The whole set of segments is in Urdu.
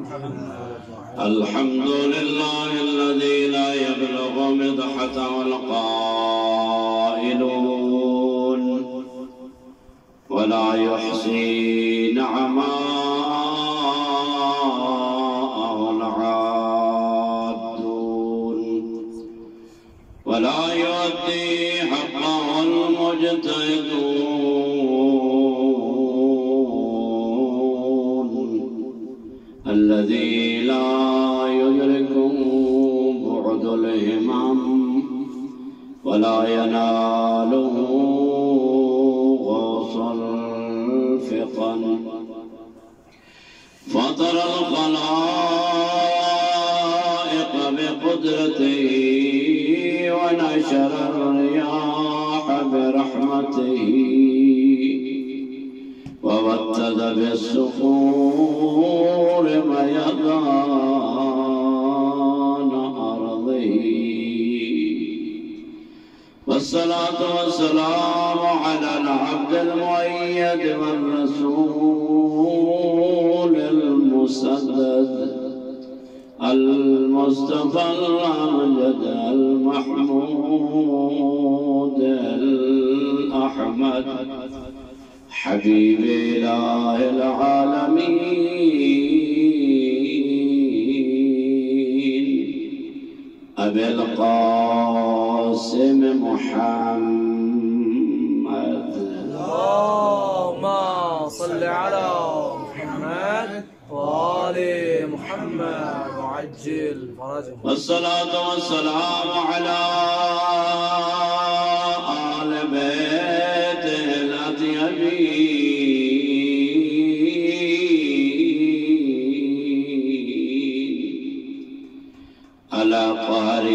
الحمد لله الذي لا يبلغ مدحته القائلون ولا يحصي نعماءه العادون ولا يؤدي حقه المجتهدون الذي لا يدركه بعد الهمم ولا يناله غوص الفطن فطر الخلائق بقدرته ونشر الرياح برحمته ووتد بالصخور ميدان أرضه والصلاة والسلام على العبد المؤيد والرسول المسدد المصطفى الأمجد المحمود الأحمد حبيب إله العالمين أبي القاسم محمد اللهم صل على محمد وآل محمد وعجل فرجهم والصلاة والسلام على آل بيته الأطيبين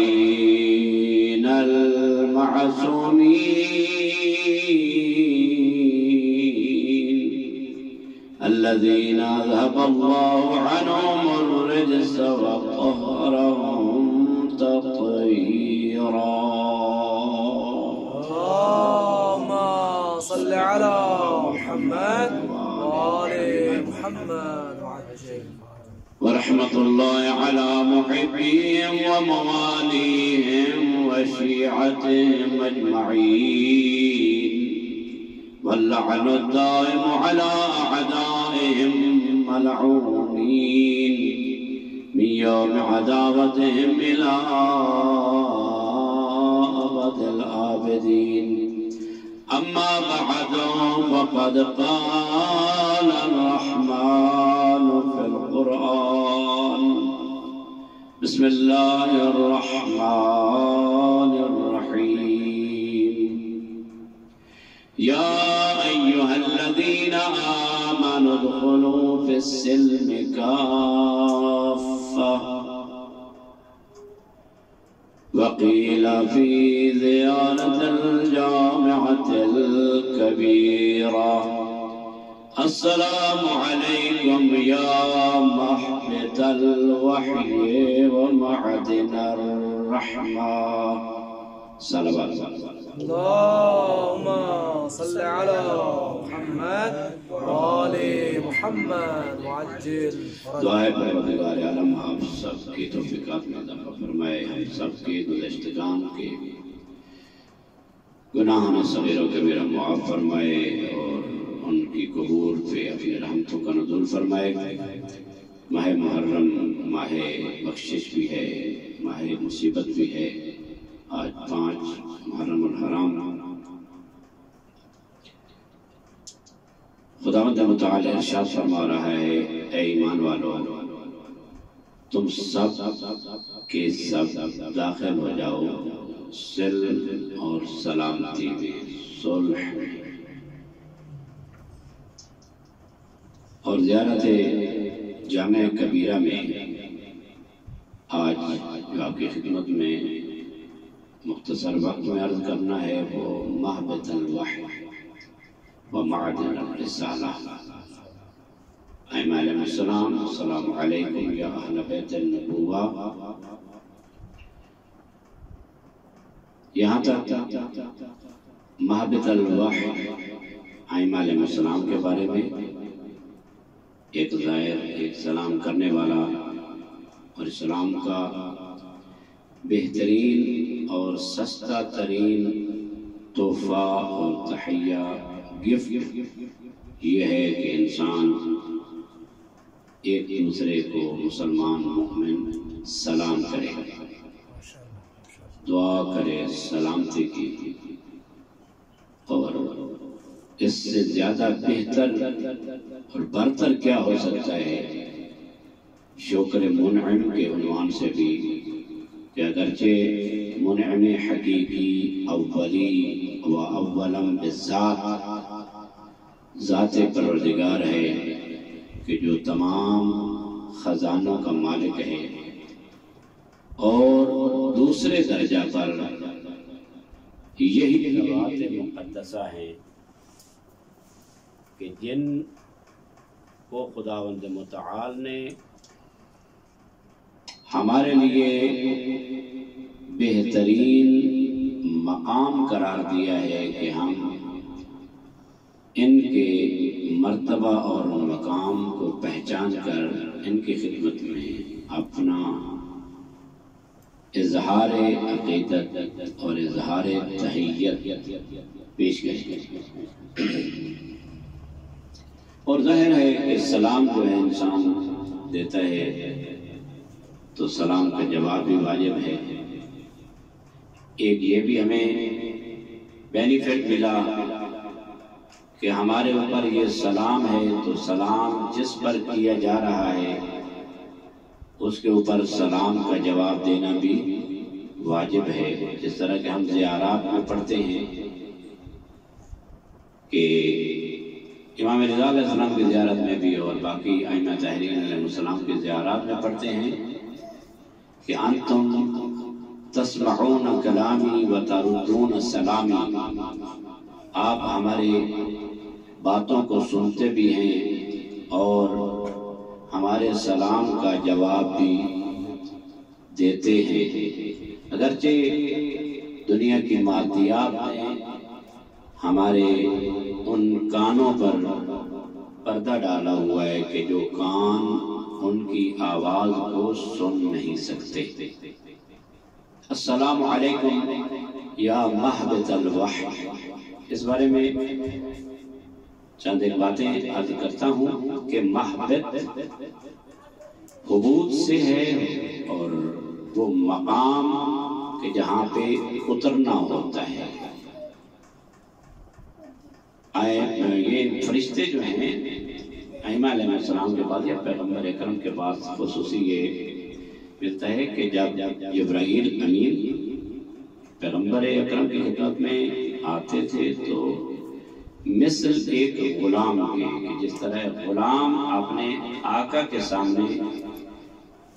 الأطهرين المعصومين الذين أذهب الله عنهم الرجس وطهرهم تطهيرا اللهم صل على محمد وآل محمد وعجل ورحمة الله على محبيهم ومواليهم وشيعتهم أجمعين واللعن الدائم على أعدائهم ملعونين من يوم عداوتهم إلى أبد الآبدين أما بعد فقد قال الرحمن في القرآن بسم الله الرحمن الرحيم يا أيها الذين آمنوا ادخلوا في السلم كافة وقيل في زيارة الجامعة الكبيرة السلام عليكم يا محبط الوحي ومعدن الرحمة صلوات اللهم صل على محمد وآل محمد وعجل دعائے پروردگار عالم آپ سب کی توفیقات میں اضافہ فرمائے ہم سب کی گزشتگان کے گناہوں صغیروں کے میرا معاف فرمائے اور ان کی قبور پہ اپنی رحمتوں کا نزول فرمائے ماہ محرم ماہ بخشش بھی ہے ماہ مصیبت بھی ہے آج 5 محرم الحرام خداوند متعال ارشاد فرما رہا ہے اے ایمان والو تم سب کے سب داخل ہو جاؤ سلم اور سلامتی میں صلح اور زیارت جامع کبیرہ میں آج جو آپ کی خدمت میں مختصر وقت میں عرض کرنا ہے وہ محبت الوحی ومعدن الرسالہ ائمہ علیہ السلام السلام علیکم یا اہل بیت النبوہ یہاں تک محبت الوحی ائمہ علیہ السلام کے بارے میں ایک زائر، ایک سلام کرنے والا، اور اسلام کا بہترین اور سستا ترین تحفہ اور تحیہ گفٹ یہ ہے کہ انسان ایک دوسرے کو مسلمان مومن سلام کرے، دعا کرے سلامتی کی، اور اس سے زیادہ بہتر اور برتر کیا ہو سکتا ہے شکر منعم کے عنوان سے بھی، کہ اگرچہ منعم حقیقی اولی و اولم بالذات ذات پروردگار ہے کہ جو تمام خزانوں کا مالک ہے، اور دوسرے درجہ پر یہی ذوات مقدسہ ہیں کہ جن کو خداوند متعال نے ہمارے لیے بہترین مقام قرار دیا ہے کہ ہم ان کے مرتبہ اور مقام کو پہچان کر ان کی خدمت میں اپنا اظہار عقیدت اور اظہار تحیت پیش کریں۔ اور ظاہر ہے کہ سلام جو ہے انسان دیتا ہے تو سلام کا جواب بھی واجب ہے۔ ایک یہ بھی ہمیں بینیفٹ ملا کہ ہمارے اوپر یہ سلام ہے تو سلام جس پر کیا جا رہا ہے اس کے اوپر سلام کا جواب دینا بھی واجب ہے۔ جس طرح کہ ہم زیارات میں پڑھتے ہیں کہ امام رضا علیہ السلام کی زیارت میں بھی اور باقی ائمہ طاہرین علیہ السلام کی زیارات میں پڑھتے ہیں کہ انتم تسمعون کلامی و تردون سلامی، آپ ہماری باتوں کو سنتے بھی ہیں اور ہمارے سلام کا جواب بھی دیتے ہیں۔ اگرچہ دنیا کی مادیات میں ہمارے ان کانوں پر پردہ ڈالا ہوا ہے کہ جو کان ان کی آواز کو سن نہیں سکتے۔ السلام علیکم یا مہبط الوحی، اس بارے میں چند ایک باتیں عرض کرتا ہوں کہ مہبط حبوط سے ہے اور وہ مقام کہ جہاں پہ اترنا ہوتا ہے۔ یہ فرشتے جو ہیں ائمہ علیہ السلام کے بعد یا پیغمبر اکرم کے بعد خصوصی یہ ملتا ہے کہ جب جبرائیل امین پیغمبر اکرم کی خدمت میں آتے تھے تو مثل ایک غلام کے، کہ جس طرح غلام اپنے آقا کے سامنے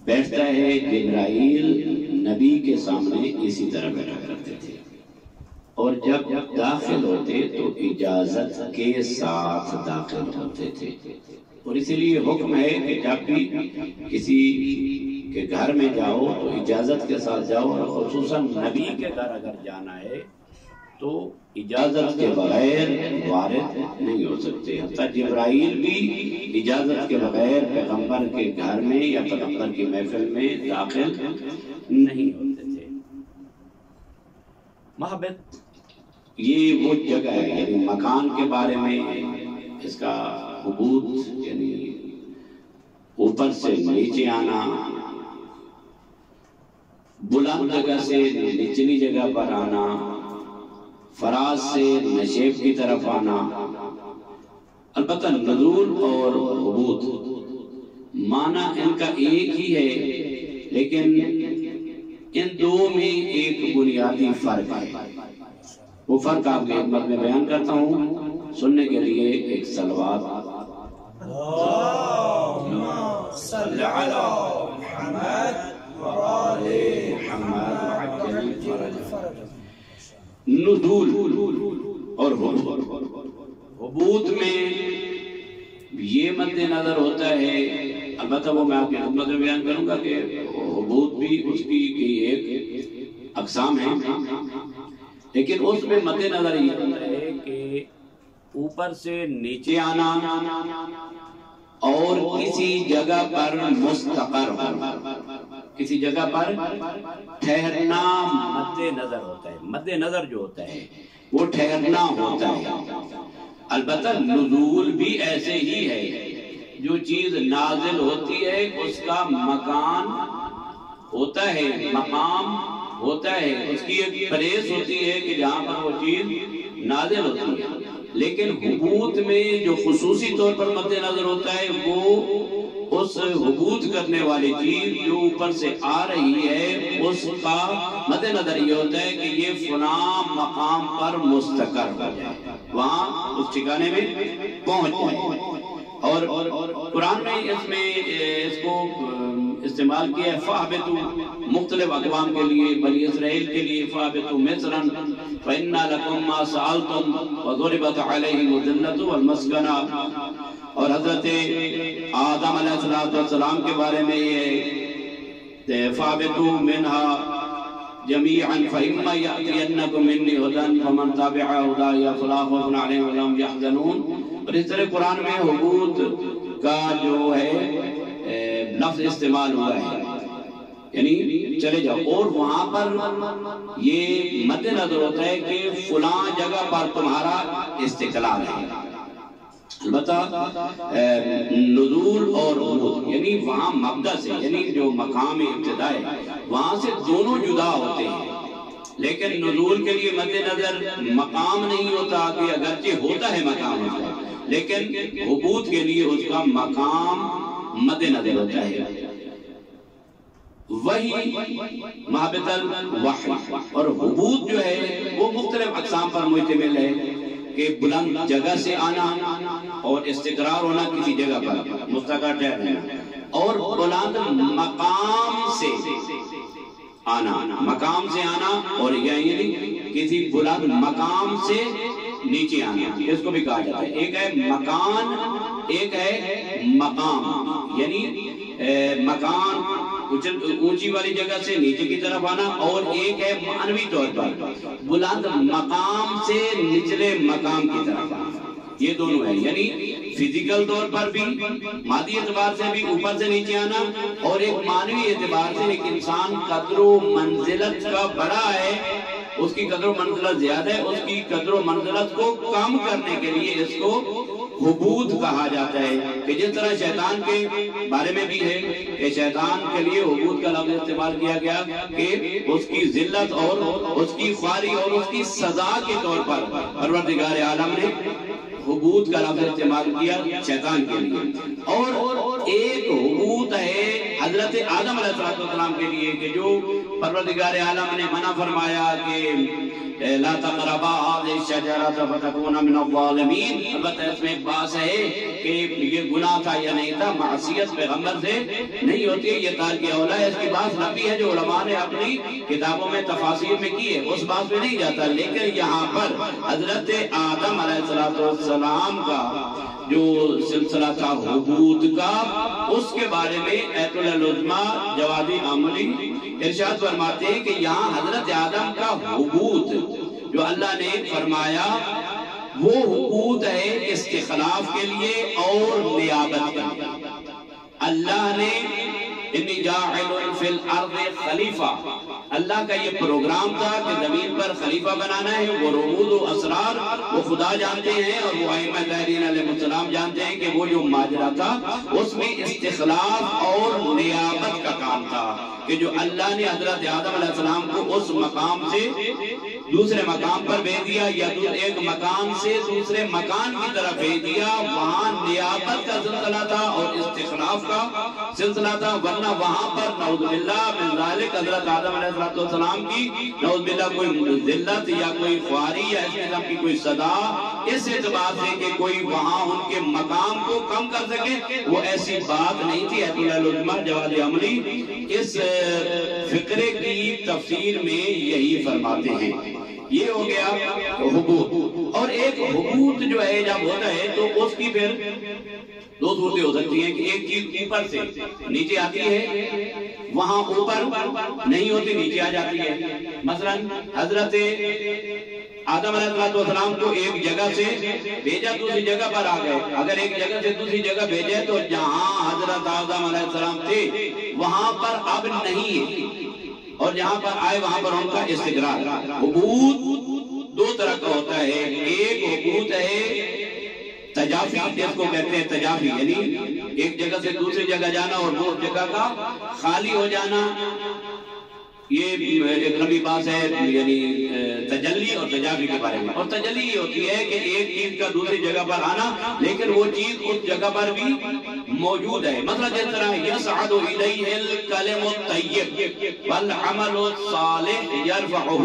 بیٹھتا ہے، جبرائیل نبی کے سامنے اسی طرح بیٹھا کرتے تھے، اور جب داخل ہوتے تو اجازت کے ساتھ داخل ہوتے تھے۔ اور اسی لیے حکم ہے کہ جب بھی کسی کے گھر میں جاؤ تو اجازت کے ساتھ جاؤ، اور خصوصاً نبی کے گھر اگر جانا ہے تو اجازت کے بغیر وارد نہیں ہو سکتے۔ حتیٰ جبرائیل بھی اجازت کے بغیر پیغمبر کے گھر میں یا پیغمبر کی محفل میں داخل نہیں ہوتے تھے۔ مہبط یہ وہ جگہ ہے، یعنی مکان کے بارے میں اس کا حبوط یعنی اوپر سے نیچے آنا، بلند جگہ سے نچلی جگہ پر آنا، فراز سے نشیب کی طرف آنا۔ البتہ نزول اور حبوط معنی ان کا ایک ہی ہے، لیکن ان دو میں ایک بنیادی فرق ہے۔ وہ فرق آپ کی خدمت میں بیان کرتا ہوں، سننے کے لیے ایک صلوات۔ اللہم صل علی محمد وآل محمد وعجل فرج۔ نزول اور حبوط میں یہ مد نظر ہوتا ہے، البتہ وہ میں آپ کی خدمت میں بیان کروں گا کہ حبوط بھی اس کی ایک اقسام ہے، لیکن اس میں مد نظر یہ ہوتا ہے کہ اوپر سے نیچے آنا اور کسی جگہ پر مستقر ہو، کسی جگہ پر ٹھہرنا مد نظر ہوتا ہے، مد نظر جو ہوتا ہے وہ ٹھہرنا ہوتا ہے۔ البتہ نزول بھی ایسے ہی ہے، جو چیز نازل ہوتی ہے اس کا مکان ہوتا ہے، مقام ہوتا ہے، اس کی ایک پلیس ہوتی ہے کہ جہاں پر وہ چیز نازل ہوتی ہے، لیکن حبوط میں جو خصوصی طور پر مد نظر ہوتا ہے وہ اس حبوط کرنے والی چیز جو اوپر سے آ رہی ہے اس کا مد نظر یہ ہوتا ہے کہ یہ فلاں مقام پر مستقر ہو جائے، وہاں اس ٹھکانے میں پہنچ جائے۔ اور قرآن میں اس کو استعمال کیا ہے فَأَهْبِطُوا، مختلف اقوام کے لیے، بنی اسرائیل کے لیے فَأَهْبِطُوا مِصْرًا فَإِنَّ لَكُمْ مَا سَأَلْتُمْ وَضُرِبَتْ عَلَيْهِمُ الذِّلَّةُ وَالْمَسْكَنَةُ۔ اور حضرت آدم علیہ السلام کے بارے میں یہ فَأَهْبِطُوا مِنْهَا جَمِيعًا فَإِمَّا يَأْتِيَنَّكُم مِّنِّي هُدًى فَمَن تَبِعَ هُدَايَ فَلَا خَوْفٌ عَلَيْهِمْ وَلَا هُمْ يَحْزَنُونَ۔ اور اس طرح قرآن میں حبوط کا جو ہے لفظ استعمال ہوا ہے، یعنی چلے جاؤ، اور وہاں پر یہ مد نظر ہوتا ہے کہ فلاں جگہ پر تمہارا استقلال ہے۔ البتہ نزول اور عروج یعنی وہاں مبدأ سے، یعنی جو مقام ابتدا ہے وہاں سے دونوں جدا ہوتے ہیں، لیکن نزول کے لیے مد نظر مقام نہیں ہوتا، کہ اگرچہ ہوتا ہے مقام ہوتا ہے، لیکن حبوط کے لیے اس کا مقام مد نظر ہوتا ہے۔ وہی مہبط الوحی اور حبوط جو ہے وہ مختلف اقسام پر مشتمل ہے، کہ بلند جگہ سے آنا اور استقرار ہونا کسی جگہ پر مستقر ٹھہرنا، اور بلند مقام سے آنا، مقام سے آنا، اور یعنی کسی بلند مقام سے نیچے آنا، اس کو بھی کہا جاتا ہے۔ ایک ہے مکان، ایک ہے مقام، یعنی مکان اونچی والی جگہ سے نیچے کی طرف آنا، اور ایک ہے معنوی طور پر بلند مقام سے نچلے مقام کی طرف آنا۔ یہ دونوں ہے، یعنی فزیکل طور پر بھی، مادی اعتبار سے بھی اوپر سے نیچے آنا، اور ایک معنوی اعتبار سے ایک انسان قدر و منزلت کا بڑا ہے، اس کی قدر و منزلت زیادہ ہے، اس کی قدر و منزلت کو کم کرنے کے لیے اس کو حبوط کہا جاتا ہے۔ کہ جس طرح شیطان کے بارے میں بھی ہے کہ شیطان کے لیے حبوط کا لفظ استعمال کیا گیا کہ اس کی ذلت اور اس کی خواری اور اس کی سزا کے طور پر پروردگار عالم نے حبوط کا لفظ استعمال کیا شیطان کے لیے۔ اور ایک حبوط ہے حضرت آدم علیہ السلام کے لیے کہ جو پروردگار عالم نے منع فرمایا کہ لا تقربا هذه الشجرة فتكون من الظالمین۔ البتہ اس میں ایک بات ہے کہ یہ گناہ تھا یا نہیں تھا، معصیت پیغمبر سے نہیں ہوتی ہے، یہ تارک اولیٰ ہے۔ اس کی بات لمبی ہے جو علماء نے اپنی کتابوں میں تفاسیر میں کی ہے، اس بات میں نہیں جاتا، لیکن یہاں پر حضرت آدم علیہ السلام کا جو سلسلہ تھا حبوط کا، اس کے بارے میں ایت العظمیٰ جوادی عاملی ارشاد فرماتے ہیں کہ یہاں حضرت آدم کا حبوط جو اللہ نے فرمایا وہ حبوط ہے استخلاف کے لیے اور نیابت کے لیے۔ اللہ نے انی جاعل فی الارض خلیفہ، اللہ کا یہ پروگرام تھا کہ زمین پر خلیفہ بنانا ہے۔ وہ رموز و اسرار وہ خدا جانتے ہیں، اور وہ ائمہ طاہرین علیہ السلام جانتے ہیں کہ وہ جو ماجرا تھا اس میں استخلاف اور نیابت کا کام تھا، کہ جو اللہ نے حضرت آدم علیہ السلام کو اس مقام سے دوسرے مقام پر بھیج دیا، یا ایک مقام سے دوسرے مکان کی طرف بھیج دیا، وہاں نیابت کا سلسلہ تھا اور استخلاف کا سلسلہ تھا، ورنہ وہاں پر نعوذ باللہ من ذالک حضرت آدم علیہ السلام کی نعوذ باللہ کوئی ذلت یا کوئی خواری یا اس قسم کی کوئی صدا اس اعتبار سے کہ کوئی وہاں ان کے مقام کو کم کر سکے، وہ ایسی بات نہیں تھی۔ ایت العظمیٰ جواد عملی اس فقرے کی تفسیر میں یہی فرماتے ہیں۔ یہ ہو گیا حبوط۔ اور ایک حبوط جو ہے جب ہوتا ہے تو اس کی پھر دو صورتیں ہو سکتی ہیں کہ ایک چیز اوپر سے نیچے آتی ہے، وہاں اوپر نہیں ہوتی نیچے آ جاتی ہے۔ مثلا حضرت آدم علیہ السلام کو ایک جگہ سے بھیجا دوسری جگہ پر آ گئے. اگر ایک جگہ سے دوسری جگہ بھیجے تو جہاں حضرت آدم علیہ السلام تھے وہاں پر اب نہیں ہے، اور جہاں پر آئے وہاں پر ان کا استقرار. عبود دو طرح کا ہوتا ہے. ایک عبود ہے تجافی، جس کو کہتے ہیں تجافی، یعنی ایک جگہ سے دوسری جگہ جانا اور وہ جگہ کا خالی ہو جانا. یہ ایک لمبی بات ہے یعنی تجلی اور تجافی کے بارے میں. اور تجلی یہ ہوتی ہے کہ ایک چیز کا دوسری جگہ پر آنا لیکن وہ چیز اس جگہ پر بھی موجود ہے. مثلا جس طرح یصعد الیہ الکلم الطیب والعمل الصالح یرفعہ،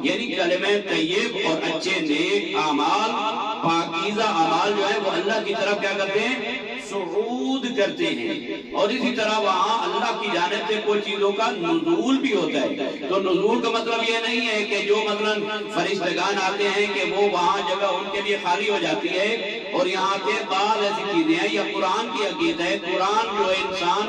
یعنی کلمہ طیب اور اچھے نیک اعمال، پاکیزہ اعمال جو ہے وہ اللہ کی طرف کیا کرتے ہیں؟ صعود کرتے ہیں. اور اسی طرح وہاں اللہ کی جانب سے کوئی چیزوں کا نزول بھی ہوتا ہے. تو نزول کا مطلب یہ نہیں ہے کہ جو مثلا فرشتگان آتے ہیں کہ وہ وہاں جگہ ان کے لیے خالی ہو جاتی ہے اور یہاں کے بعض ایسی چیزیں ہیں. یا قرآن کی عقیدہ ہے، قرآن جو انسان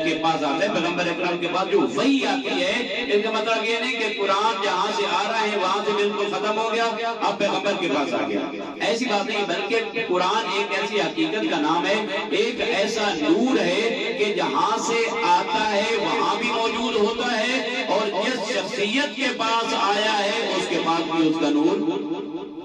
کے پاس آتا ہے، پیغمبر اکرم کے پاس جو وحی آتی ہے، اس کا مطلب یہ نہیں کہ قرآن جہاں سے آ رہا ہے وہاں سے بالکل ختم ہو گیا اب پیغمبر کے پاس آ گیا. ایسی بات نہیں، بلکہ قرآن ایک ایسی حقیقت کا نام ہے، ایک ایسا نور ہے کہ جہاں سے آتا ہے وہاں بھی موجود ہوتا ہے، اور جس شخصیت کے پاس آیا ہے اس کے پاس بھی اس کا نور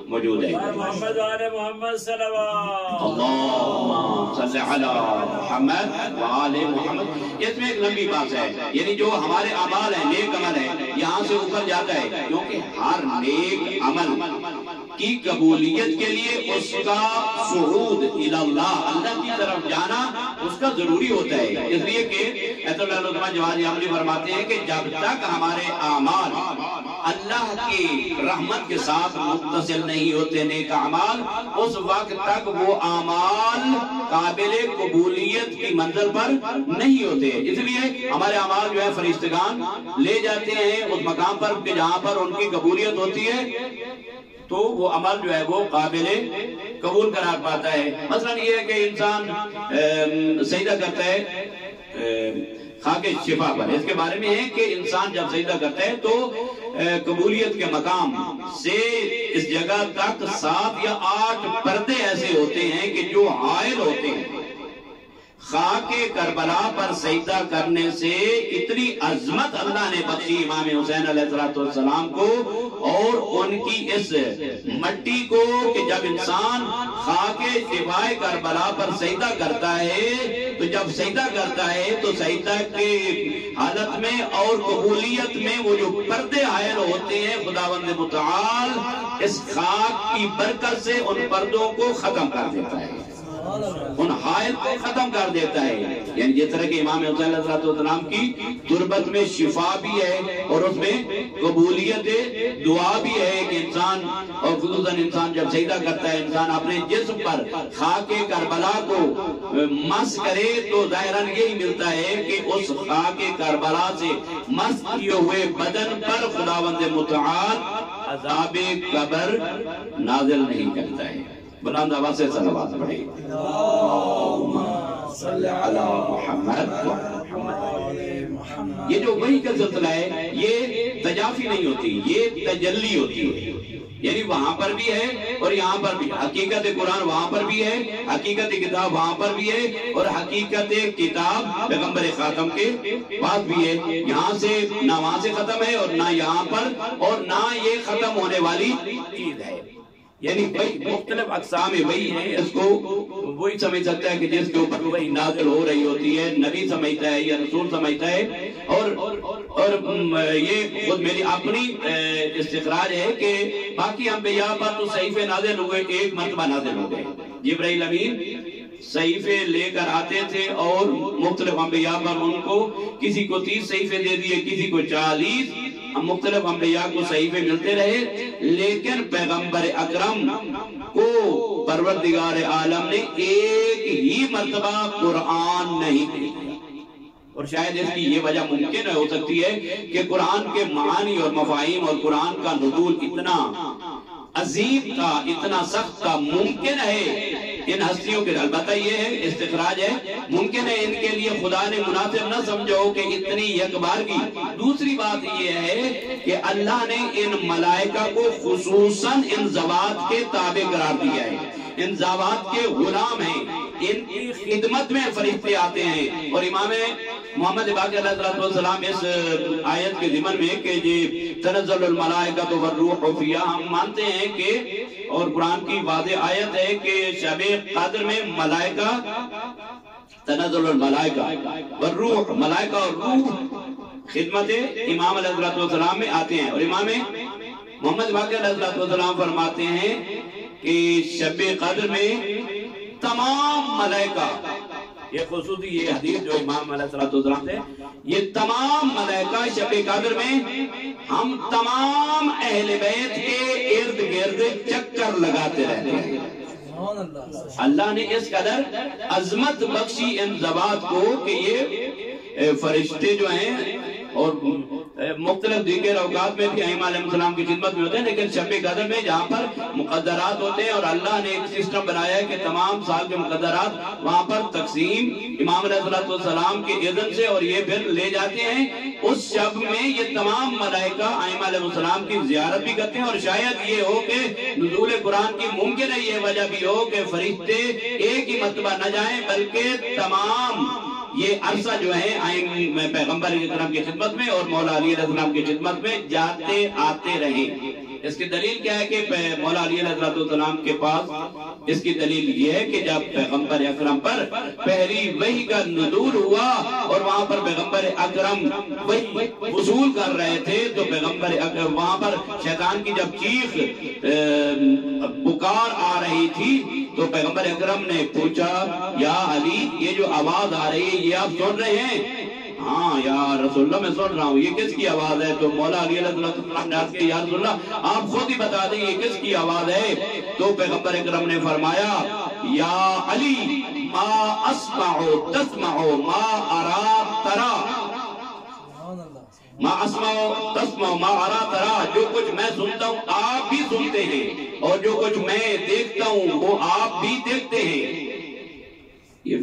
موجود ہے. محمد وآل محمد صلی اللہ اللہم صلی علی محمد وآل محمد. اس میں ایک لمبی بات ہے، یعنی جو ہمارے اعمال ہیں، نیک عمل ہے، یہاں سے اوپر جاتا ہے، کیونکہ ہر نیک عمل کی قبولیت کے لیے اس کا صعود اللہ، اللہ کی طرف جانا اس کا ضروری ہوتا ہے. اس لیے کہ ایت اللہ علامہ جواد عملی فرماتے ہیں کہ جب تک ہمارے اعمال اللہ کی رحمت کے ساتھ متصل نہیں ہوتے نیک اعمال، اس وقت تک وہ اعمال قابل قبولیت کی منزل پر نہیں ہوتے. اس لیے ہمارے اعمال جو ہے فرشتگان لے جاتے ہیں اس مقام پر کہ جہاں پر ان کی قبولیت ہوتی ہے، تو وہ عمل جو ہے وہ قابل قبول قرار پاتا ہے. مثلا یہ ہے کہ انسان سجدہ کرتا ہے خاک شفا پر. اس کے بارے میں ہے کہ انسان جب سجدہ کرتا ہے تو قبولیت کے مقام سے اس جگہ تک 7 یا 8 پردے ایسے ہوتے ہیں کہ جو حائل ہوتے ہیں. خاک کربلا پر سجدہ کرنے سے اتنی عظمت اللہ نے بخشی امام حسین علیہ السلام کو اور ان کی اس مٹی کو کہ جب انسان خاک شفائے کربلا پر سجدہ کرتا ہے تو جب سجدہ کرتا ہے تو سجدہ کے حالت میں اور قبولیت میں وہ جو پردے حائل ہوتے ہیں خداوند متعال اس خاک کی برکت سے ان پردوں کو ختم کر دیتا ہے، ان حائل کو ختم کر دیتا ہے. یعنی جس طرح کہ امام حسین علیہ السلام کی تربت میں شفا بھی ہے اور اس میں قبولیت دعا بھی ہے کہ انسان اور خصوصاً انسان جب سجدہ کرتا ہے انسان اپنے جسم پر خاک کربلا کو مس کرے تو ظاہراً یہی ملتا ہے کہ اس خاک کربلا سے مس کیے ہوئے بدن پر خداوند متعال عذاب قبر نازل نہیں کرتا ہے. بلند آواز سے صلوات پڑھیں. اللہم صلی علی محمد محمد. یہ جو وحی کا سلسلہ ہے یہ تجافی نہیں ہوتی، یہ تجلی ہوتی ہے. یعنی وہاں پر بھی ہے اور یہاں پر بھی. حقیقت قرآن وہاں پر بھی ہے، حقیقت کتاب وہاں پر بھی ہے، اور حقیقت کتاب پیغمبر خاتم کے پاس بھی ہے. یہاں سے نہ وہاں سے ختم ہے اور نہ یہاں پر، اور نہ یہ ختم ہونے والی چیز ہے. یعنی مختلف اقسام وحی ہیں. اس کو وہی سمجھ سکتا ہے کہ جس کے اوپر وحی نازل ہو رہی ہوتی ہے، نبی سمجھتا ہے یا رسول سمجھتا ہے. اور یہ خود میری اپنی استخراج ہے کہ باقی انبیاء پر تو صحیفے نازل ہوئے، ایک مرتبہ نازل ہو گئے. جبرائیل امین صحیفے لے کر آتے تھے اور مختلف انبیاء پر ان کو کسی کو 30 صحیفے دے دیے، کسی کو 40. مختلف انبیاء کو صحیفے ملتے رہے، لیکن پیغمبر اکرم کو پروردگار عالم نے ایک ہی مرتبہ قرآن نہیں دی. اور شاید اس کی یہ وجہ ممکن ہو سکتی ہے کہ قرآن کے معانی اور مفاہیم اور قرآن کا نزول اتنا عظیم تھا، اتنا سخت تھا. ممکن ہے ان ہستیوں کے، البتہ یہ ہے استخراج ہے، ممکن ہے ان کے لیے خدا نے مناسب نہ سمجھو کہ اتنی یک بار کی۔ دوسری بات یہ ہے کہ اللہ نے ان ملائکہ کو خصوصاً ان ذوات کے تابع قرار دیا ہے، ان ذوات کے غلام ہیں، ان کی خدمت میں فرشتے آتے ہیں۔ اور امام محمد باقر علیہ السلام اس آیت کے ضمن میں کہ یہ تنزل الملائکۃ والروح فیہا، ہم مانتے ہیں کہ، اور قرآن کی واضح آیت ہے کہ شب قدر میں ملائکہ، تنزل الملائکہ والروح، ملائکہ اور روح خدمت امام علیہ السلام میں آتے ہیں۔ اور امام محمد باقر علیہ السلام فرماتے ہیں کہ شب قدر میں تمام ملائکہ، یہ خصوصی یہ حدیث جو امام علیہ السلام سے، یہ تمام ملائکہ شب قدر میں ہم تمام اہل بیت کے ارد گرد چکر لگاتے رہتے ہیں۔ اللہ نے اس قدر عظمت بخشی ان ذوات کو کہ یہ فرشتے جو ہیں اور مختلف دیگر اوقات میں بھی ائمہ علیہ السلام کی خدمت میں ہوتے ہیں، لیکن شب قدر میں جہاں پر مقدرات ہوتے ہیں اور اللہ نے ایک سسٹم بنایا ہے کہ تمام سال کے مقدرات وہاں پر تقسیم امام علیہ السلام کے اذن سے اور یہ پھر لے جاتے ہیں، اس شب میں یہ تمام ملائکہ ائمہ علیہ السلام کی زیارت بھی کرتے ہیں۔ اور شاید یہ ہو کہ نزول قرآن کی ممکن ہے یہ وجہ بھی ہو کہ فرشتے ایک ہی مرتبہ نہ جائیں بلکہ تمام یہ عرصہ جو ہے پیغمبر اکرم کی خدمت میں اور مولا علی علیہ السلام کی خدمت میں جاتے آتے رہیں۔ اس کی دلیل کیا ہے کہ مولا علی علیہ السلام کے پاس، اس کی دلیل یہ ہے کہ جب پیغمبر اکرم پر پہلی وحی کا نزول ہوا اور وہاں پر پیغمبر اکرم وحی وصول کر رہے تھے تو پیغمبر اکرم وہاں پر شیطان کی جب چیخ پکار آ رہی تھی تو پیغمبر اکرم نے پوچھا یا علی یہ جو آواز آ رہی ہے یہ آپ سن رہے ہیں؟ ہاں یا رسول اللہ میں سن رہا ہوں، یہ کس کی آواز ہے؟ تو مولا علی علیہ السلام نے عرض کیا یا رسول اللہ آپ خود ہی بتا دیں یہ کس کی آواز ہے؟ تو پیغمبر اکرم نے فرمایا یا علی ما اسمع تسمع ما ارا ترا، ما اسمع تسمع ما ارا ترا، جو کچھ میں سنتا ہوں آپ بھی سنتے ہیں اور جو کچھ میں دیکھتا ہوں وہ آپ بھی دیکھتے ہیں،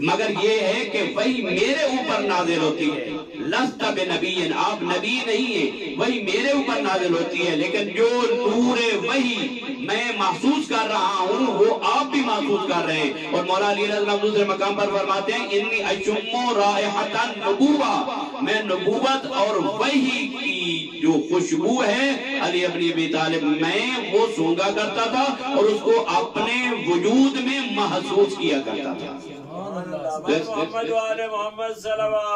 مگر یہ ہے کہ وہی میرے اوپر نازل ہوتی ہے، لست بنبی، آپ نبی نہیں ہیں، وہی میرے اوپر نازل ہوتی ہے، لیکن جو نور وہی میں محسوس کر رہا ہوں وہ آپ بھی محسوس کر رہے ہیں۔ اور مولا علی علیہ السلام دوسرے مقام پر فرماتے ہیں انی اشم رائحۃ النبوہ، میں نبوت اور وحی کی جو خوشبو ہے علی ابن ابی طالب میں وہ سونگا کرتا تھا اور اس کو اپنے وجود میں محسوس کیا کرتا تھا۔ محمد وآل محمد صلوات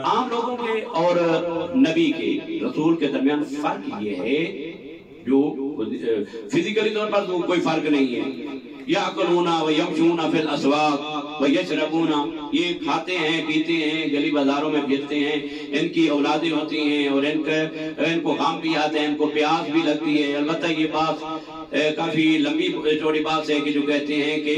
عام لوگوں کے اور نبی کے رسول کے درمیان فرق یہ ہے جو فزیکلی طور پر کوئی فرق نہیں ہے، یاکلون ویمشون فی الاسواق ویشربون، یہ کھاتے ہیں پیتے ہیں گلی بازاروں میں پھرتے ہیں، ان کی اولادیں ہوتی ہیں اور ان کو غم بھی آتے ہیں، ان کو پیاس بھی لگتی ہے۔ البتہ یہ بات کافی لمبی چوڑی بات ہے کہ جو کہتے ہیں کہ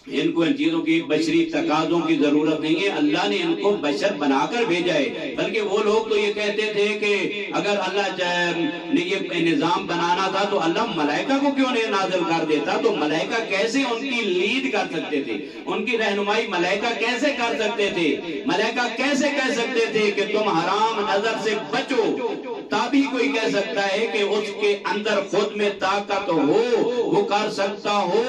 ان کو ان چیزوں کی بشری تقاضوں کی ضرورت نہیں ہے، اللہ نے ان کو بشر بنا کر بھیجا ہے، بلکہ وہ لوگ تو یہ کہتے تھے کہ اگر اللہ نے یہ نظام بنانا تھا تو اللہ ملائکہ کو کیوں نہیں نازل کر دیتا، تو ملائکہ کیسے ان کی لیڈ کر سکتے تھے، ان کی رہنمائی ملائکہ کیسے کر سکتے تھے، ملائکہ کیسے کہہ سکتے تھے کہ تم حرام نظر سے بچو، تبھی کوئی کہہ سکتا ہے کہ اس کے اندر خود میں طاقت ہو، وہ کر سکتا ہو،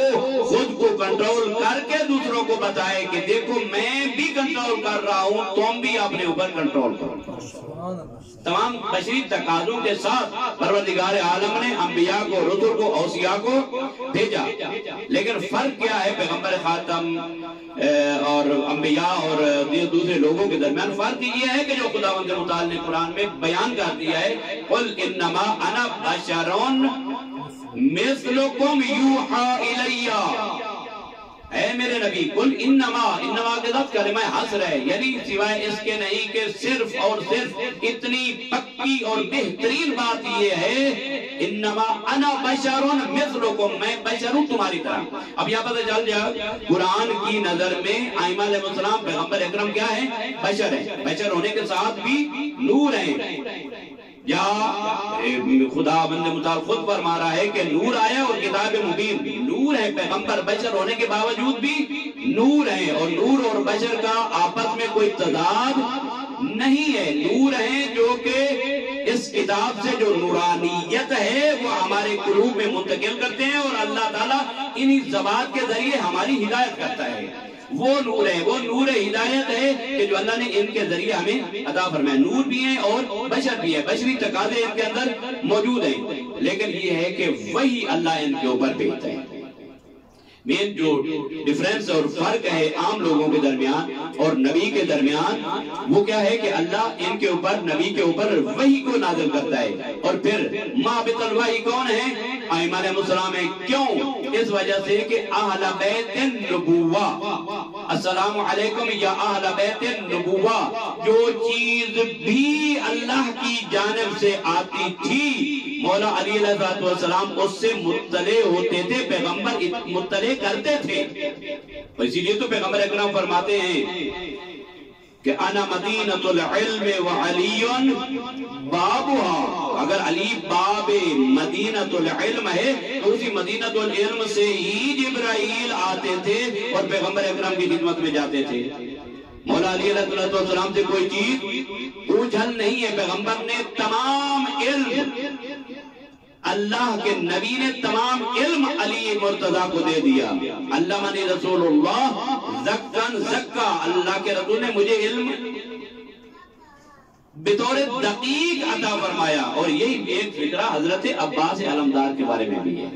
خود کو کنٹرول کر کے دوسروں کو بتائے کہ دیکھو میں بھی کنٹرول کر رہا ہوں، تم بھی اپنے اوپر کنٹرول کرو۔ تمام بشری تقاضوں کے ساتھ پروردگار عالم نے انبیاء کو، رسول کو، اوصیاء کو بھیجا، لیکن فرق کیا ہے پیغمبر خاتم اور انبیاء اور دوسرے لوگوں کے درمیان؟ فرق یہ ہے کہ جو خداوند متعال نے قرآن میں بیان کر دیا ہے قل انما انا بشر مثلکم یوحی الیہ، اے میرے نبی قل انما کے ساتھ کلمہ حصر ہے، یعنی سوائے اس کے نہیں کہ صرف اور صرف اتنی پکی اور بہترین بات یہ ہے انما انا بشر مثلکم، میں بشر ہوں تمہاری طرح۔ اب یہاں پتہ چل جائے قرآن کی نظر میں ائمہ علیہ السلام پیغمبر اکرم کیا ہے؟ بشر ہیں، بشر ہونے کے ساتھ بھی نور ہیں، یا خدا بند متعال خود فرما رہا ہے کہ نور آیا اور کتاب مبین. نور ہے، پیغمبر بشر ہونے کے باوجود بھی نور ہے، اور نور اور بشر کا آپس میں کوئی تضاد نہیں ہے. نور ہے جو کہ اس کتاب سے جو نورانیت ہے وہ ہمارے قلوب میں منتقل کرتے ہیں، اور اللہ تعالیٰ انہی زبان کے ذریعے ہماری ہدایت کرتا ہے. وہ نور ہے، وہ نور ہدایت ہے کہ جو اللہ نے ان کے ذریعے ہمیں عطا فرمایا. نور بھی ہیں اور بشر بھی ہے، بشری تقاضے ان کے اندر موجود ہیں، لیکن یہ ہے کہ وہی اللہ ان کے اوپر بھیجتا ہے. مین جو ڈیفرنس اور فرق ہے عام لوگوں کے درمیان اور نبی کے درمیان، وہ کیا ہے کہ اللہ ان کے اوپر، نبی کے اوپر وحی کو نازل کرتا ہے. اور پھر مابت الوحی کون ہے؟ ائمہ علیہ السلام ہے. کیوں؟ اس وجہ سے کہ اہل بیت النبوہ، السلام علیکم یا اہل بیت النبوہ، جو چیز بھی اللہ کی جانب سے آتی تھی مولا علی علیہ السلام اس سے مطلع ہوتے تھے، پیغمبر مطلع کرتے تھے. اسی لیے تو پیغمبر اکرم فرماتے ہیں کہ انا مدینۃ العلم وعلی بابها. اگر علی باب مدینۃ العلم ہے تو اسی مدینۃ العلم سے ہی جبرائیل آتے تھے اور پیغمبر اکرم کی خدمت میں جاتے تھے. مولا علی علیہ السلام سے کوئی چیز اوجھل نہیں ہے. پیغمبر نے تمام علم، اللہ کے نبی نے تمام علم علی مرتضیٰ کو دے دیا. علمنی رسول اللہ زکن زکا، اللہ کے رسول نے مجھے علم بطور دقیق عطا فرمایا. اور یہی ایک فکرہ حضرت عباس علمدار کے بارے میں بھی ہے.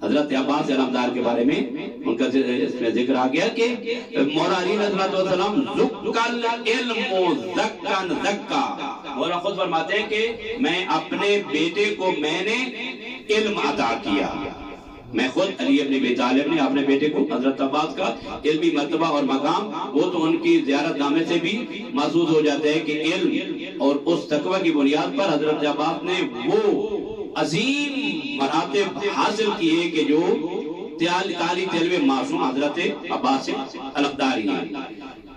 حضرت عباس علمدار کے بارے میں ان کا اس میں ذکر آ گیا کہ مولا علی علیہ السلام زکل علم زکن زکا. مولا خود فرماتے ہیں کہ میں اپنے بیٹے کو میں نے علم عطا کیا. میں خود علی ابن ابی طالب نے اپنے بیٹے کو، حضرت عباس کا علمی مرتبہ اور مقام وہ تو ان کی زیارت نامے سے بھی محسوس ہو جاتے ہیں کہ علم اور اس تقوی کی بنیاد پر حضرت عباس نے وہ عظیم مراتب حاصل کیے کہ جو تعالی طلب معصوم حضرت عباس علمداری ہیں.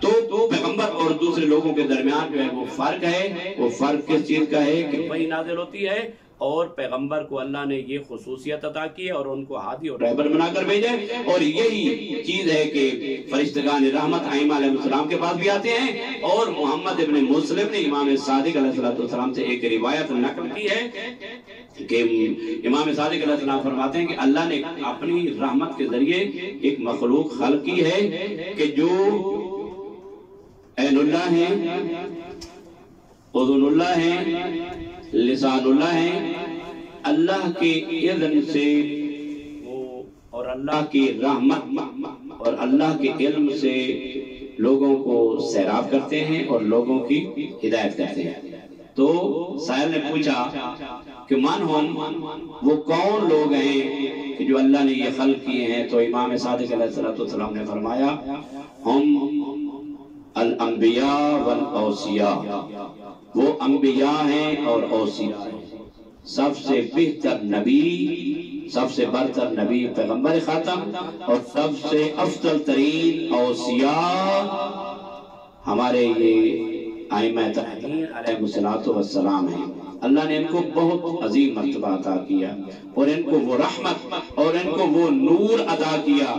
تو پیغمبر اور دوسرے لوگوں کے درمیان جو ہے وہ فرق ہے. وہ فرق کس چیز کا ہے کہ وہی نازل ہوتی ہے اور پیغمبر کو اللہ نے یہ خصوصیت عطا کی ہے اور ان کو ہادی اور رہبر بنا کر بھیجا ہے. اور یہی چیز ہے کہ فرشتگان رحمت ائمہ علیہ السلام کے پاس بھی آتے ہیں. اور محمد ابن مسلم نے امام صادق علیہ السلام سے ایک روایت نقل کی ہے کہ امام صادق علیہ السلام فرماتے ہیں کہ اللہ نے اپنی رحمت کے ذریعے ایک مخلوق خلق کی ہے کہ جو عین اللہ ہیں، اذن اللہ ہیں، لسان اللہ ہیں. اللہ کے اذن سے وہ اور اللہ کی رحمت اور اللہ کے علم سے لوگوں کو سیراب کرتے ہیں اور لوگوں کی ہدایت کرتے ہیں. تو سائل نے پوچھا کہ من ہم، وہ کون لوگ ہیں کہ جو اللہ نے یہ خلق کیے ہیں؟ تو امام صادق علیہ السلام نے فرمایا ہم الانبیاء والاوصیاء، وہ انبیاء ہیں اور اوصیاء ہیں. سب سے بہتر نبی، سب سے برتر نبی پیغمبر خاتم، اور سب سے افضل ترین اوصیاء ہمارے یہ ائمہ تحریر علیہ السلام ہیں. اللہ نے ان کو بہت عظیم مرتبہ عطا کیا اور ان کو وہ رحمت اور ان کو وہ نور عطا کیا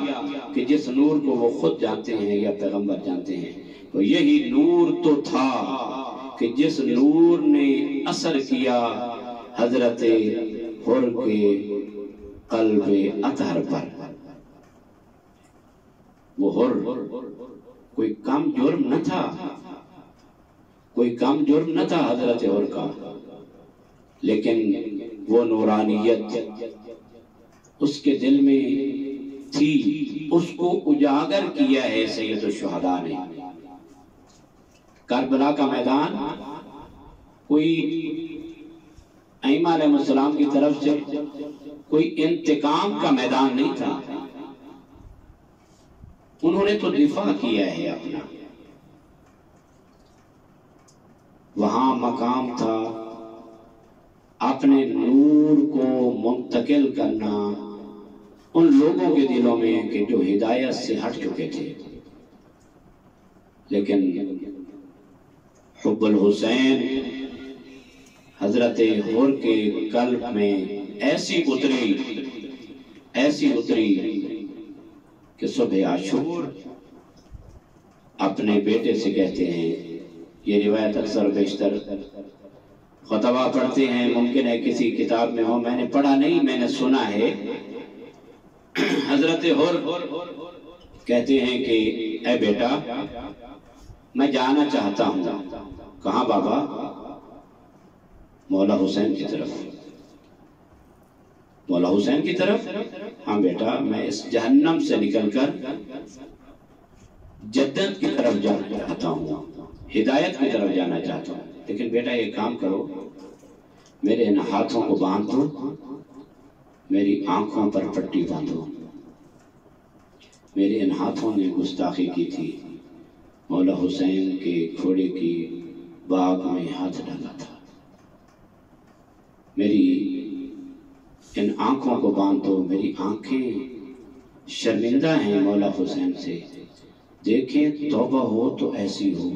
کہ جس نور کو وہ خود جانتے ہیں یا پیغمبر جانتے ہیں. تو یہی نور تو تھا کہ جس نور نے اثر کیا حضرت حر کے قلب اطہر پر. وہ حر کوئی کم جرم نہ تھا، کوئی کم جرم نہ تھا حضرت حر کا، لیکن وہ نورانیت اس کے دل میں تھی، اس کو اجاگر کیا ہے سید الشہداء نے. کربلا کا میدان کوئی ائمہ علیہ السلام کی طرف سے کوئی انتقام کا میدان نہیں تھا. انہوں نے تو دفاع کیا ہے اپنا. وہاں مقام تھا اپنے نور کو منتقل کرنا ان لوگوں کے دلوں میں کہ جو ہدایت سے ہٹ چکے تھے. لیکن حب الحسین حضرت حور کے قلب میں ایسی اتری کہ صبح عاشور اپنے بیٹے سے کہتے ہیں، یہ روایت اکثر بیشتر خطبہ پڑھتے ہیں، ممکن ہے کسی کتاب میں ہو، میں نے پڑھا نہیں، میں نے سنا ہے۔ حضرت حور کہتے ہیں کہ اے بیٹا میں جانا چاہتا ہوں۔ کہاں بابا؟ مولا حسین کی طرف۔ مولا حسین کی طرف؟ ہاں بیٹا، میں اس جہنم سے نکل کر جنت کی طرف جانا چاہتا ہوں، ہدایت کی طرف جانا چاہتا ہوں۔ لیکن بیٹا ایک کام کرو، میرے ان ہاتھوں کو باندھ دو، میری آنکھوں پر پٹی باندھو۔ میرے ان ہاتھوں نے گستاخی کی تھی، مولا حسین کے گھوڑے کی باغ میں ہاتھ ڈالا تھا۔ میری ان آنکھوں کو باندھ دو، میری آنکھیں شرمندہ ہیں مولا حسین سے۔ دیکھیں توبہ ہو تو ایسی ہو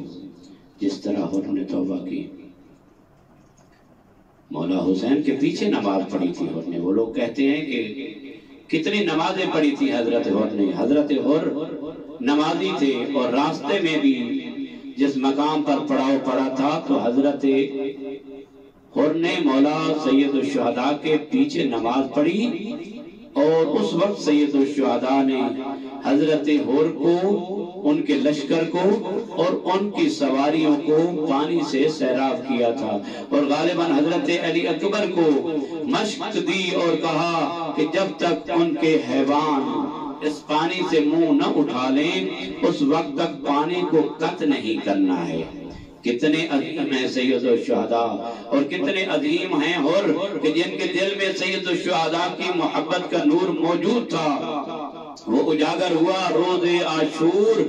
جس طرح حور نے توبہ کی۔ مولا حسین کے پیچھے نماز پڑھی تھی حور نے۔ وہ لوگ کہتے ہیں کہ کتنی نمازیں پڑھی تھی حضرت حور نے۔ حضرت حور نمازی تھے، اور راستے میں بھی جس مقام پر پڑاؤ پڑا تھا تو حضرت حور نے مولا سید الشہداء کے پیچھے نماز پڑھی، اور اس وقت سید الشہداء نے حضرت حور کو، ان کے لشکر کو اور ان کی سواریوں کو پانی سے سیراب کیا تھا، اور غالباً حضرت علی اکبر کو مشق دی اور کہا کہ جب تک ان کے حیوان اس پانی سے منہ نہ اٹھا لیں اس وقت تک پانی کو قط نہیں کرنا ہے۔ کتنے عظیم ہیں سید الشہداء، اور کتنے عظیم ہیں حور کہ جن کے دل میں سید الشہداء کی محبت کا نور موجود تھا۔ وہ اجاگر ہوا روز عاشور،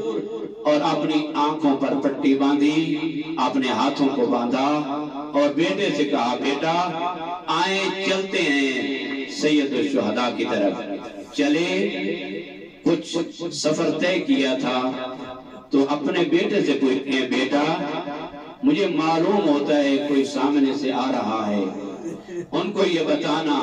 اور اپنی آنکھوں پر پٹی باندھی، اپنے ہاتھوں کو باندھا، اور بیٹے سے کہا بیٹا آئیں چلتے ہیں سید الشہداء کی طرف۔ چلے، کچھ سفر طے کیا تھا تو اپنے بیٹے سے پوچھیں بیٹا مجھے معلوم ہوتا ہے کوئی سامنے سے آ رہا ہے، ان کو یہ بتانا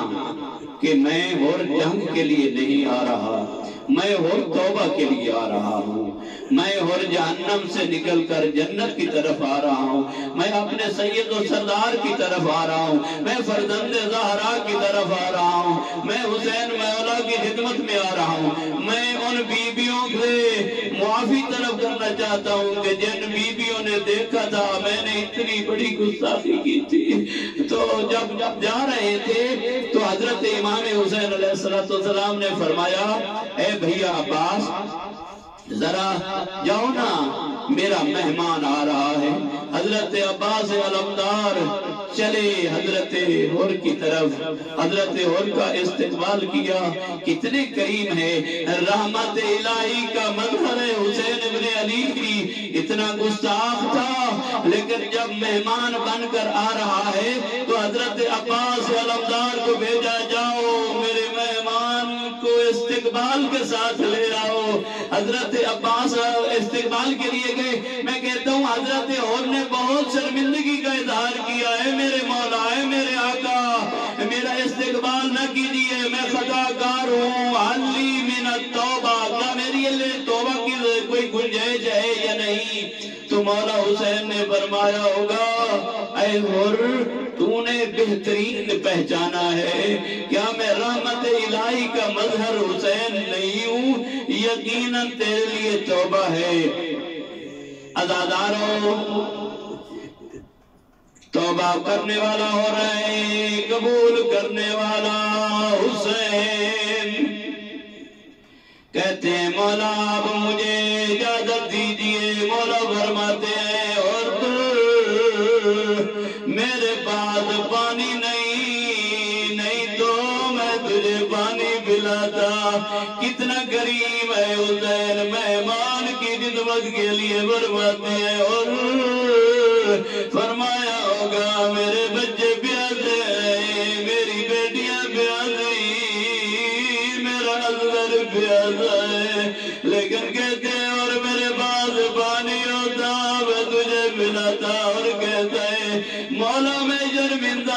کہ میں حور جنگ کے لیے نہیں آ رہا، میں حور توبہ کے لیے آ رہا ہوں، میں حور جہنم سے نکل کر جنت کی طرف آ رہا ہوں، میں اپنے سید و سردار کی طرف آ رہا ہوں، میں فرزند زہرا کی طرف آ رہا ہوں، میں حسین مولا کی خدمت میں آ رہا ہوں، میں ان بیویوں سے معافی طلب کرنا چاہتا ہوں کہ جن بیویوں نے دیکھا تھا میں نے اتنی بڑی گستاخی کی تھی۔ تو جب جا رہے تھے تو حضرت امام حسین علیہ السلام نے فرمایا اے بھیا عباس ذرا جاؤ نا، میرا مہمان آ رہا ہے۔ حضرت عباس علمدار چلے حضرت حور کی طرف، حضرت حور کا استقبال کیا۔ کتنے کریم ہے، رحمت الہی کا مظہر ہے حسین ابن علی کی۔ اتنا گستاخ تھا لیکن جب مہمان بن کر آ رہا ہے تو حضرت عباس علمدار کو بھیجا جاؤ میرے مہمان کو استقبال کے ساتھ لے آؤ۔ حضرت عباس استقبال کے لیے گئے۔ میں کہتا ہوں حضرت حور نے بہت شرمندگی کا اظہار کیا ہے، میرے مولا ہے، میرے آقا میرا استقبال نہ کیجیے، میں خطا کار ہوں، علی من التوبہ، کیا میری لیے توبہ کی کوئی گنجائش ہے یا نہیں؟ تو مولا حسین نے فرمایا ہوگا اے حور تو نے بہترین پہچانا ہے، کیا میں رحمت الہی کا مظہر حسین نہیں ہوں؟ یقیناً تیرے لیے توبہ ہے۔ عزاداروں توبہ کرنے والا ہو رہے، قبول کرنے والا حسین کہتے ہیں مولا اب مجھے اجازت دیجئے۔ مولا فرماتے ہیں اور میرے پاس پانی نہیں تو میں تجھے پانی پلاتا۔ کتنا کریم ہے حسین، مہمان کی خدمت کے لیے فرماتے ہیں اور فرمایا ہوگا میرے بچے پیاسے ہیں، میری بیٹیاں پیاسی، میرا اصغر پیاسا ہے، لیکن کہتے ہیں اور میرے پاس پانی ہوتا میں تجھے پلاتا، اور کہتا ہے مولا میں شرمندہ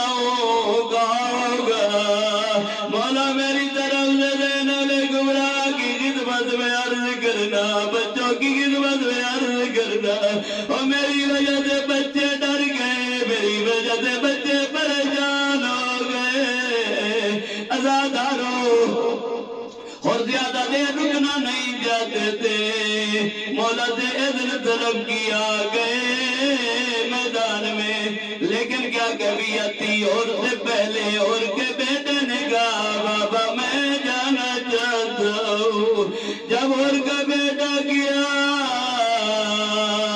خدمت میں عرض کرنا، بچوں کی خدمت میں عرض کرنا، اور میری وجہ سے بچے ڈر گئے، میری وجہ سے بچے پریشان ہو گئے۔ عزاداروں اور زیادہ دیر رکنا نہیں چاہتے تھے، مولا سے اذن طلب کیا، گئے میدان میں، لیکن کیا کیفیت تھی؟ اور سے پہلے اور کے بیٹے نے کہا بابا میں جانا چاہتا ہوں۔ جب اور کا بیٹا کیا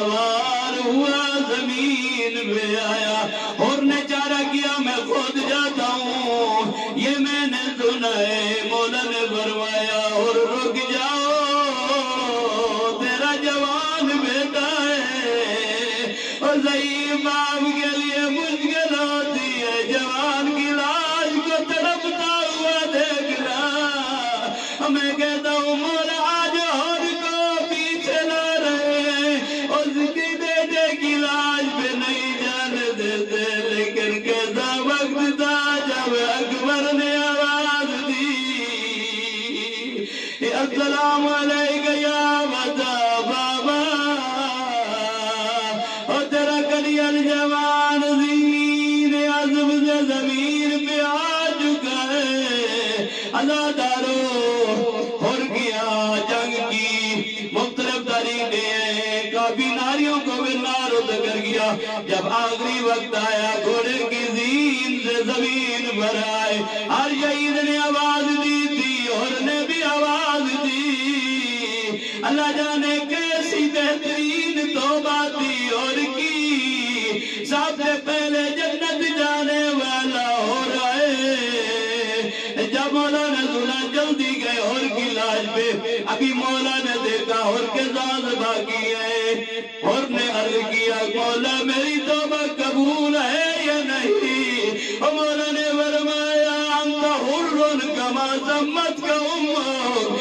وار ہوا زمین پہ آیا، اور نے چارہ کیا میں خود جاتا ہوں، یہ میں نے سنا ہے۔ مولا نے فرمایا اور رک جاؤ، تیرا جوان بیٹا ہے، اور ضعیف باپ کے لیے مشکل ہوتی ہے جوان کی لاش کو تڑپتا ہوا دیکھنا۔ میں کہتا ہوں مولا آج اور کو پیچھے نہ رہے، اس کی بیٹے کی لاش پہ نہیں جانے دیتے، لیکن کیسا وقت تھا جب اکبر نے آواز دی السلام علیکم یا بتا بابا، اور تیرا کلیل جوان زمین عزم سے زمین پہ آ چکا ہے۔ عزاداروں اور کیا جنگ کی مختلف طریقے ہیں، کافی ناریوں کو بھی ناروں ذکر کیا، جب آخری وقت آیا گھوڑے کی زین سے زمین پر آئے، ہر شہید نے آواز دی تھی اور نے بھی آواز دی، اللہ جانے کیسی بہترین توبہ تھی اور کی، سب سے پہلے جنت جانے والا ہو رہے۔ جب مولا نے سنا جلدی گئے اور کی لاش پہ، ابھی مولا نے دیکھا اور کے ساتھ باقی ہے، اور نے عرض کیا مولا میری توبہ قبول ہے یا نہیں؟ اور مولا نے فرمایا انت حر کما سمت کا امہ،